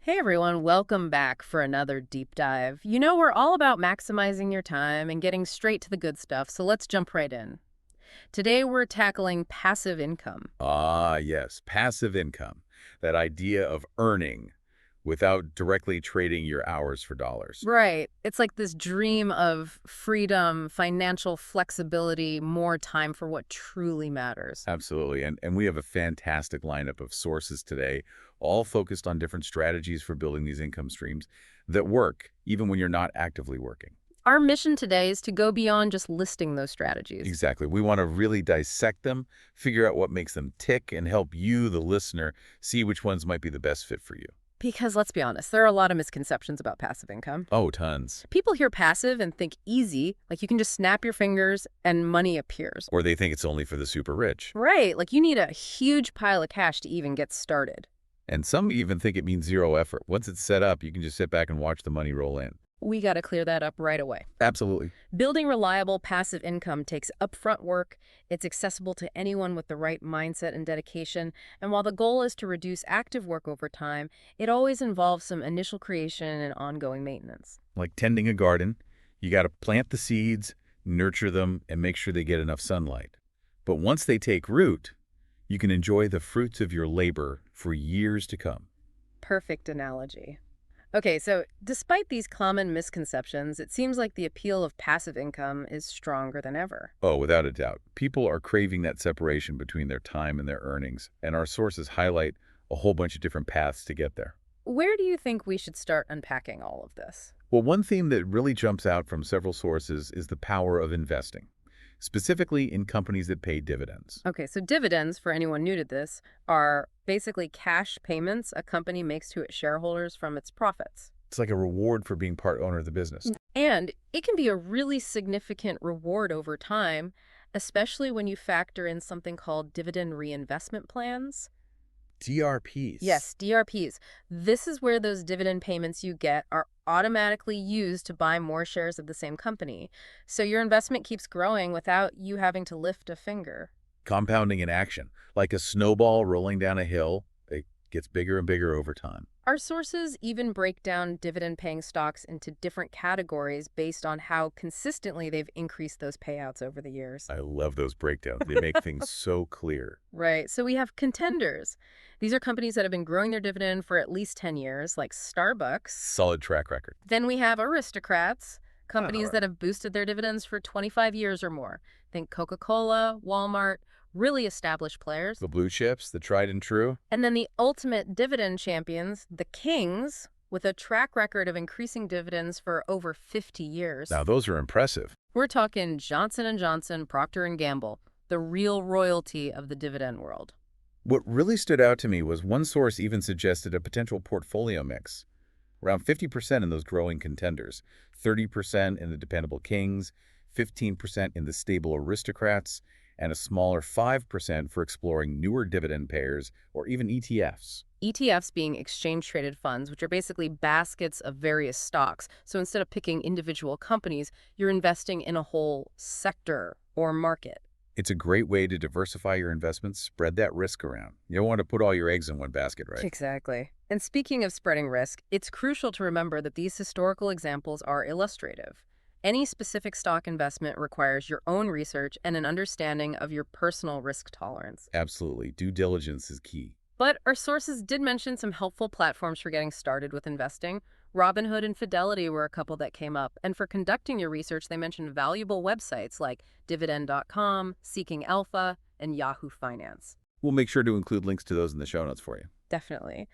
Hey everyone, welcome back for another deep dive. We're all about maximizing your time and getting straight to the good stuff, so let's jump right in. Today we're tackling passive income. Ah, yes, passive income. That idea of earning without directly trading your hours for dollars. Right. It's like this dream of freedom, financial flexibility, more time for what truly matters. Absolutely. And we have a fantastic lineup of sources today, all focused on different strategies for building these income streams that work even when you're not actively working. Our mission today is to go beyond just listing those strategies. Exactly. We want to really dissect them, figure out what makes them tick, and help you, the listener, see which ones might be the best fit for you. Because let's be honest, there are a lot of misconceptions about passive income. Oh, tons. People hear passive and think easy, like you can just snap your fingers and money appears. Or they think it's only for the super rich. Right, like you need a huge pile of cash to even get started. And some even think it means zero effort. Once it's set up, you can just sit back and watch the money roll in. We got to clear that up right away. Absolutely. Building reliable passive income takes upfront work. It's accessible to anyone with the right mindset and dedication. And while the goal is to reduce active work over time, it always involves some initial creation and ongoing maintenance. Like tending a garden, you got to plant the seeds, nurture them, and make sure they get enough sunlight. But once they take root, you can enjoy the fruits of your labor for years to come. Perfect analogy. Okay, so despite these common misconceptions, it seems like the appeal of passive income is stronger than ever. Oh, without a doubt. People are craving that separation between their time and their earnings, and our sources highlight a whole bunch of different paths to get there. Where do you think we should start unpacking all of this? Well, one theme that really jumps out from several sources is the power of investing, specifically in companies that pay dividends. Okay, so dividends, for anyone new to this, are basically cash payments a company makes to its shareholders from its profits. It's like a reward for being part owner of the business. And it can be a really significant reward over time, especially when you factor in something called dividend reinvestment plans. DRPs. Yes, DRPs. This is where those dividend payments you get are automatically used to buy more shares of the same company. So your investment keeps growing without you having to lift a finger. Compounding in action. Like a snowball rolling down a hill, it gets bigger and bigger over time. Our sources even break down dividend-paying stocks into different categories based on how consistently they've increased those payouts over the years. I love those breakdowns. They make things so clear. Right, so we have contenders. These are companies that have been growing their dividend for at least 10 years, like Starbucks. Solid track record. Then we have aristocrats, companies All that have boosted their dividends for 25 years or more. Think Coca-Cola, Walmart, really established players. The blue chips, the tried and true. And then the ultimate dividend champions, the kings, with a track record of increasing dividends for over 50 years. Now, those are impressive. We're talking Johnson & Johnson, Procter & Gamble, the real royalty of the dividend world. What really stood out to me was one source even suggested a potential portfolio mix. Around 50% in those growing contenders, 30% in the dependable kings, 15% in the stable aristocrats, and a smaller 5% for exploring newer dividend payers or even ETFs. ETFs being exchange-traded funds, which are basically baskets of various stocks. So instead of picking individual companies, you're investing in a whole sector or market. It's a great way to diversify your investments, spread that risk around. You don't want to put all your eggs in one basket, right? Exactly. And speaking of spreading risk, it's crucial to remember that these historical examples are illustrative. Any specific stock investment requires your own research and an understanding of your personal risk tolerance. Absolutely. Due diligence is key. But our sources did mention some helpful platforms for getting started with investing. Robinhood and Fidelity were a couple that came up. And for conducting your research, they mentioned valuable websites like dividend.com, Seeking Alpha, and Yahoo Finance. We'll make sure to include links to those in the show notes for you. Definitely.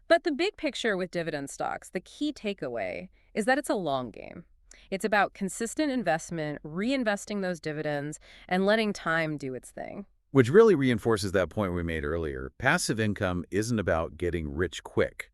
But the big picture with dividend stocks, the key takeaway, is that it's a long game. It's about consistent investment, reinvesting those dividends, and letting time do its thing. Which really reinforces that point we made earlier. Passive income isn't about getting rich quick.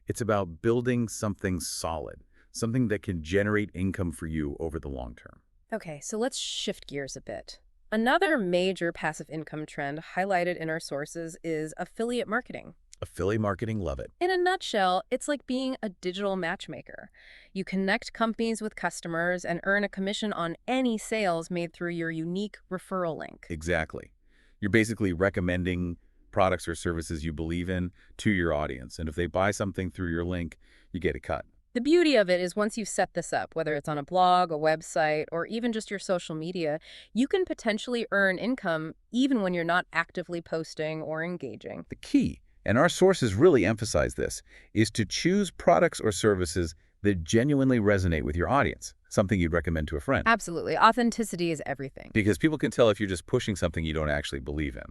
It's about building something solid, something that can generate income for you over the long term. Okay, so let's shift gears a bit. Another major passive income trend highlighted in our sources is affiliate marketing. Affiliate marketing, love it. In a nutshell, it's like being a digital matchmaker. You connect companies with customers and earn a commission on any sales made through your unique referral link. Exactly. You're basically recommending products or services you believe in to your audience. And if they buy something through your link, you get a cut. The beauty of it is once you've set this up, whether it's on a blog, a website, or even just your social media, you can potentially earn income even when you're not actively posting or engaging. The key, and our sources really emphasize this, is to choose products or services that genuinely resonate with your audience, something you'd recommend to a friend. Absolutely. Authenticity is everything. Because people can tell if you're just pushing something you don't actually believe in.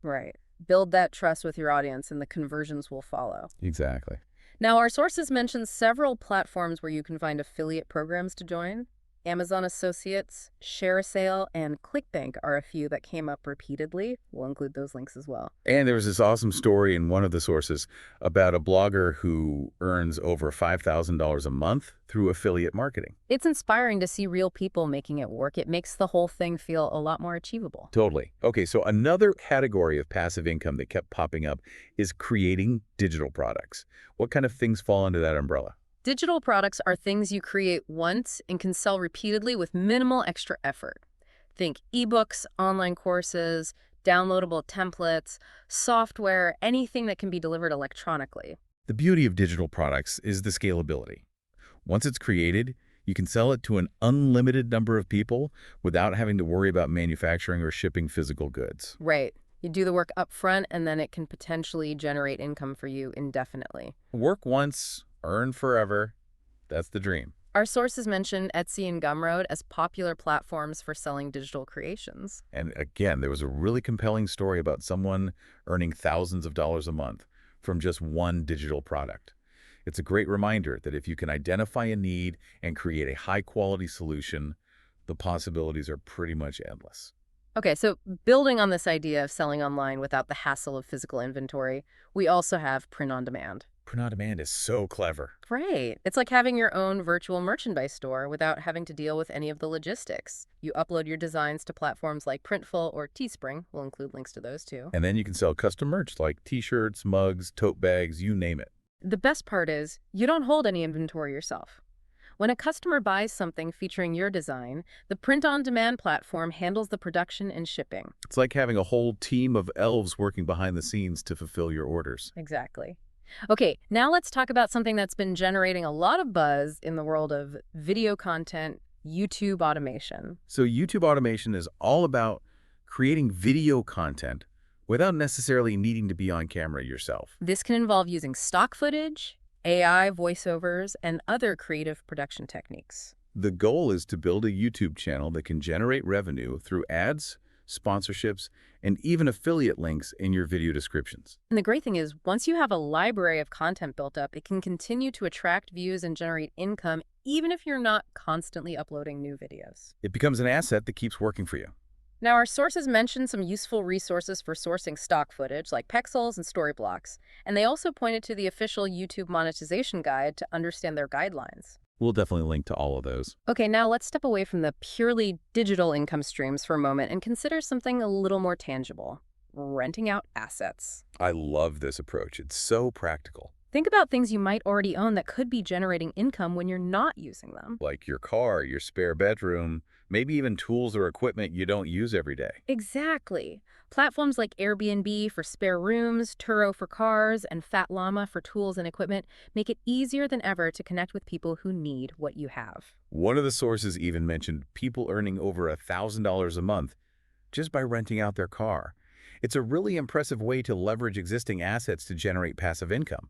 Right. Build that trust with your audience and the conversions will follow. Exactly. Now, our sources mention several platforms where you can find affiliate programs to join. Amazon Associates, ShareASale, and ClickBank are a few that came up repeatedly. We'll include those links as well. And there was this awesome story in one of the sources about a blogger who earns over $5,000 a month through affiliate marketing. It's inspiring to see real people making it work. It makes the whole thing feel a lot more achievable. Totally. Okay, so another category of passive income that kept popping up is creating digital products. What kind of things fall under that umbrella? Digital products are things you create once and can sell repeatedly with minimal extra effort. Think ebooks, online courses, downloadable templates, software, anything that can be delivered electronically. The beauty of digital products is the scalability. Once it's created, you can sell it to an unlimited number of people without having to worry about manufacturing or shipping physical goods. Right. You do the work up front, and then it can potentially generate income for you indefinitely. Work once, earn forever. That's the dream. Our sources mention Etsy and Gumroad as popular platforms for selling digital creations. And again, there was a really compelling story about someone earning thousands of dollars a month from just one digital product. It's a great reminder that if you can identify a need and create a high-quality solution, the possibilities are pretty much endless. Okay, so building on this idea of selling online without the hassle of physical inventory, we also have print on demand. Print on demand is so clever. Right. It's like having your own virtual merchandise store without having to deal with any of the logistics. You upload your designs to platforms like Printful or Teespring. We'll include links to those too. And then you can sell custom merch like t-shirts, mugs, tote bags, you name it. The best part is you don't hold any inventory yourself. When a customer buys something featuring your design, the print-on-demand platform handles the production and shipping. It's like having a whole team of elves working behind the scenes to fulfill your orders. Exactly. Okay, now let's talk about something that's been generating a lot of buzz in the world of video content, YouTube automation. So YouTube automation is all about creating video content without necessarily needing to be on camera yourself. This can involve using stock footage, AI voiceovers, and other creative production techniques. The goal is to build a YouTube channel that can generate revenue through ads, sponsorships, and even affiliate links in your video descriptions. And the great thing is, once you have a library of content built up, it can continue to attract views and generate income, even if you're not constantly uploading new videos. It becomes an asset that keeps working for you. Now, our sources mention some useful resources for sourcing stock footage, like Pexels and Storyblocks, and they also pointed to the official YouTube monetization guide to understand their guidelines. We'll definitely link to all of those. Okay, now let's step away from the purely digital income streams for a moment and consider something a little more tangible: renting out assets. I love this approach. It's so practical. Think about things you might already own that could be generating income when you're not using them. Like your car, your spare bedroom, maybe even tools or equipment you don't use every day. Exactly. Platforms like Airbnb for spare rooms, Turo for cars, and Fat Llama for tools and equipment make it easier than ever to connect with people who need what you have. One of the sources even mentioned people earning over $1,000 a month just by renting out their car. It's a really impressive way to leverage existing assets to generate passive income.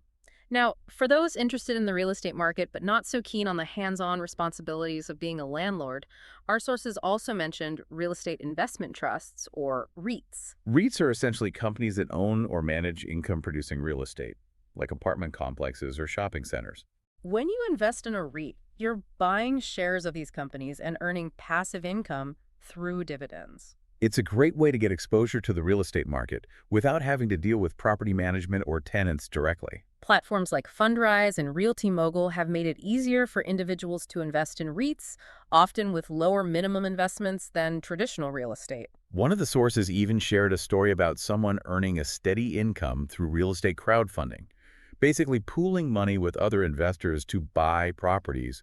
Now, for those interested in the real estate market but not so keen on the hands-on responsibilities of being a landlord, our sources also mentioned real estate investment trusts, or REITs. REITs are essentially companies that own or manage income-producing real estate, like apartment complexes or shopping centers. When you invest in a REIT, you're buying shares of these companies and earning passive income through dividends. It's a great way to get exposure to the real estate market without having to deal with property management or tenants directly. Platforms like Fundrise and Realty Mogul have made it easier for individuals to invest in REITs, often with lower minimum investments than traditional real estate. One of the sources even shared a story about someone earning a steady income through real estate crowdfunding, basically pooling money with other investors to buy properties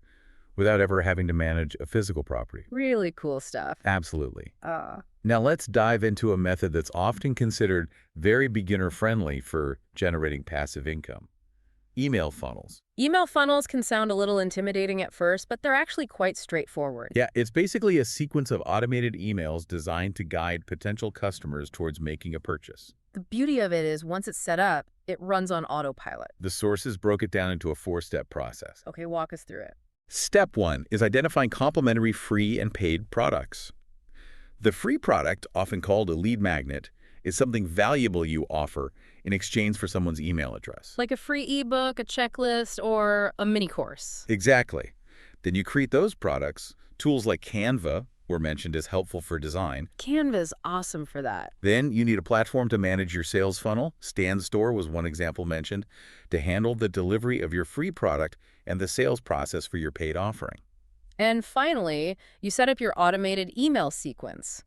without ever having to manage a physical property. Really cool stuff. Absolutely. Uh, Now let's dive into a method that's often considered very beginner-friendly for generating passive income. Email funnels. Email funnels can sound a little intimidating at first, but they're actually quite straightforward. Yeah, it's basically a sequence of automated emails designed to guide potential customers towards making a purchase. The beauty of it is once it's set up, it runs on autopilot. The sources broke it down into a 4-step process. Okay, walk us through it. Step 1 is identifying complementary free and paid products. The free product, often called a lead magnet, is something valuable you offer in exchange for someone's email address. Like a free ebook, a checklist, or a mini course. Exactly. Then you create those products. Tools like Canva were mentioned as helpful for design. Canva is awesome for that. Then you need a platform to manage your sales funnel. Stand Store was one example mentioned, to handle the delivery of your free product and the sales process for your paid offering. And finally, you set up your automated email sequence.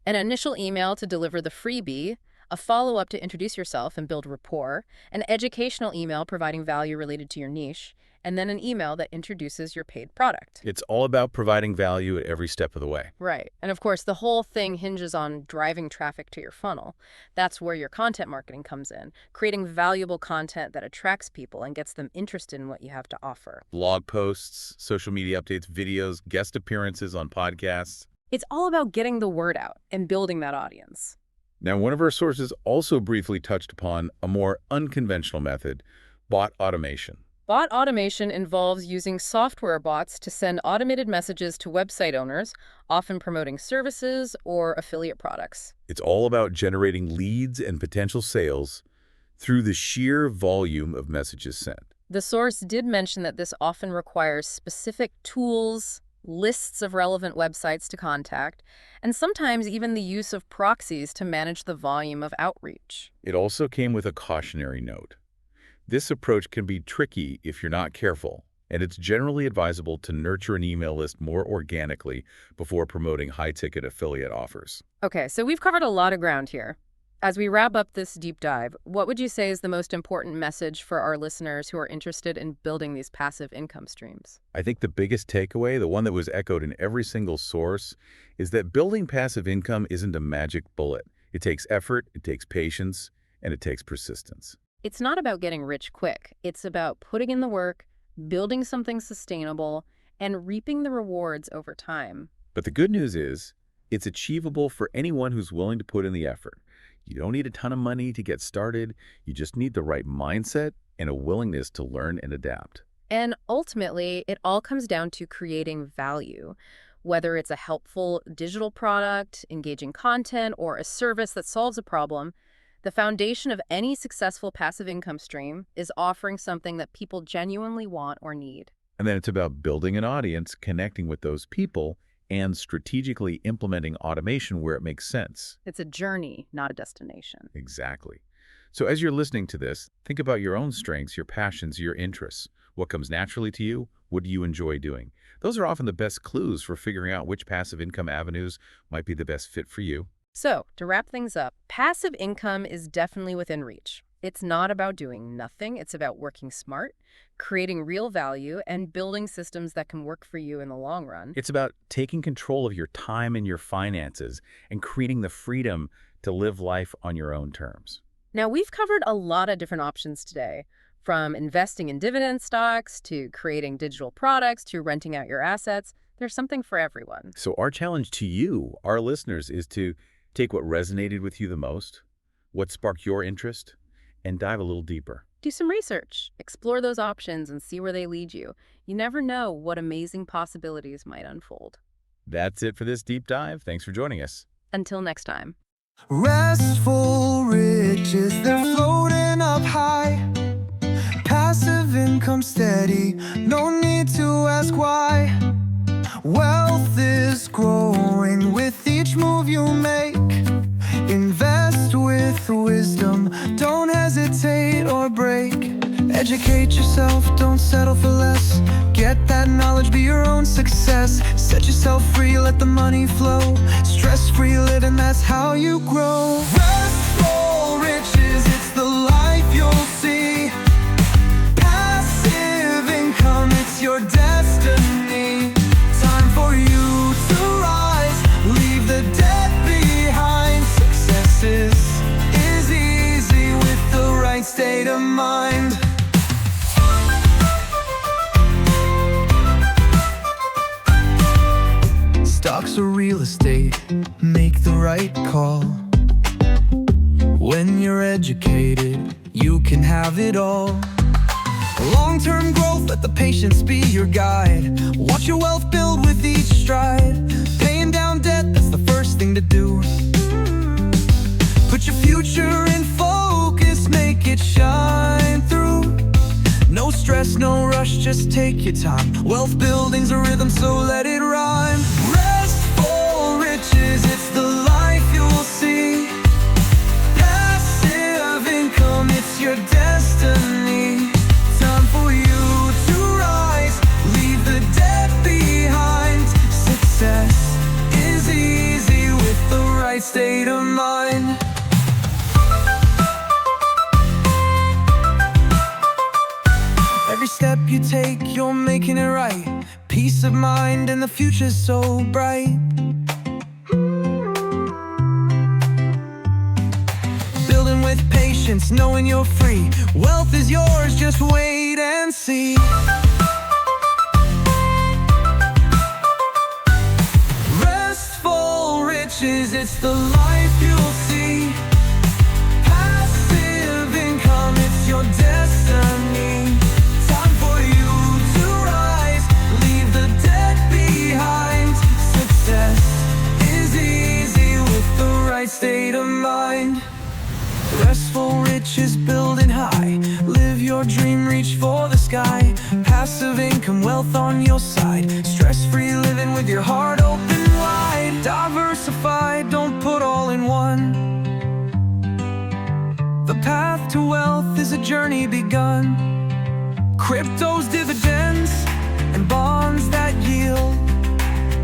An initial email to deliver the freebie, a follow-up to introduce yourself and build rapport, an educational email providing value related to your niche, and then an email that introduces your paid product. It's all about providing value at every step of the way. Right. And of course, the whole thing hinges on driving traffic to your funnel. That's where your content marketing comes in, creating valuable content that attracts people and gets them interested in what you have to offer. Blog posts, social media updates, videos, guest appearances on podcasts. It's all about getting the word out and building that audience. Now, one of our sources also briefly touched upon a more unconventional method, bot automation. Bot automation involves using software bots to send automated messages to website owners, often promoting services or affiliate products. It's all about generating leads and potential sales through the sheer volume of messages sent. The source did mention that this often requires specific tools, lists of relevant websites to contact, and sometimes even the use of proxies to manage the volume of outreach. It also came with a cautionary note. This approach can be tricky if you're not careful, and it's generally advisable to nurture an email list more organically before promoting high-ticket affiliate offers. Okay, so we've covered a lot of ground here. As we wrap up this deep dive, what would you say is the most important message for our listeners who are interested in building these passive income streams? I think the biggest takeaway, the one that was echoed in every single source, is that building passive income isn't a magic bullet. It takes effort, it takes patience, and it takes persistence. It's not about getting rich quick. It's about putting in the work, building something sustainable, and reaping the rewards over time. But the good news is, it's achievable for anyone who's willing to put in the effort. You don't need a ton of money to get started. You just need the right mindset and a willingness to learn and adapt. And ultimately, it all comes down to creating value. Whether it's a helpful digital product, engaging content, or a service that solves a problem, the foundation of any successful passive income stream is offering something that people genuinely want or need. And then it's about building an audience, connecting with those people, and strategically implementing automation where it makes sense. It's a journey, not a destination. Exactly. So as you're listening to this, think about your own strengths, your passions, your interests. What comes naturally to you? What do you enjoy doing? Those are often the best clues for figuring out which passive income avenues might be the best fit for you. So, to wrap things up, passive income is definitely within reach. It's not about doing nothing. It's about working smart, creating real value, and building systems that can work for you in the long run. It's about taking control of your time and your finances and creating the freedom to live life on your own terms. Now, we've covered a lot of different options today, from investing in dividend stocks to creating digital products to renting out your assets. There's something for everyone. So our challenge to you, our listeners, is to take what resonated with you the most, what sparked your interest, and dive a little deeper. Do some research, explore those options, and see where they lead you. You never know what amazing possibilities might unfold. That's it for this deep dive. Thanks for joining us. Until next time. Restful riches, they're floating up high. Passive income steady, no need to ask why. Wealth is growing with each move you make. Invest with wisdom, don't hesitate or break. Educate yourself, don't settle for less. Get that knowledge, be your own success. Set yourself free, let the money flow. Stress-free living, that's how you grow. Restful riches, it's the life you'll see. Passive income, it's your destiny. real estate, make the right call. When you're educated, you can have it all. Long-term growth, let the patience be your guide. Watch your wealth build with each stride. Paying down debt, that's the first thing to do. Put your future in focus, make it shine through. No stress, no rush, just take your time. Wealth building's a rhythm, so let it rhyme. Restful riches, it's the life you'll see. Passive income, it's your destiny. Time for you to rise, leave the debt behind. Success is easy with the right state of mind. Every step you take, you're making it right. Peace of mind and the future's so bright. Building with patience, knowing you're free. Wealth is yours, just wait and see. Restful riches, it's the life you'll see. Passive income, it's your destiny. Time for you to rise, leave the debt behind. Success is easy with the right state of mind. Restful riches building high. Live your dream, reach for the sky. Passive income, wealth on your side. Stress-free living with your heart open wide. Diversified, don't put all in one. The path to wealth is a journey begun. Cryptos, dividends, and bonds that yield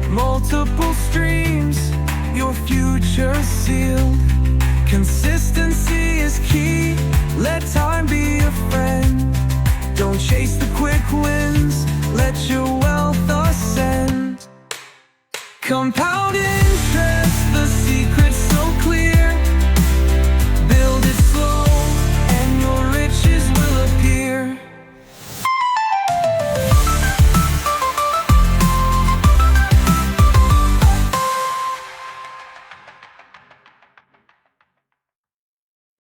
multiple streams, your future sealed. Consistency is key, let time be a friend. Don't chase the quick wins, let your wealth ascend. Compound interest, the secret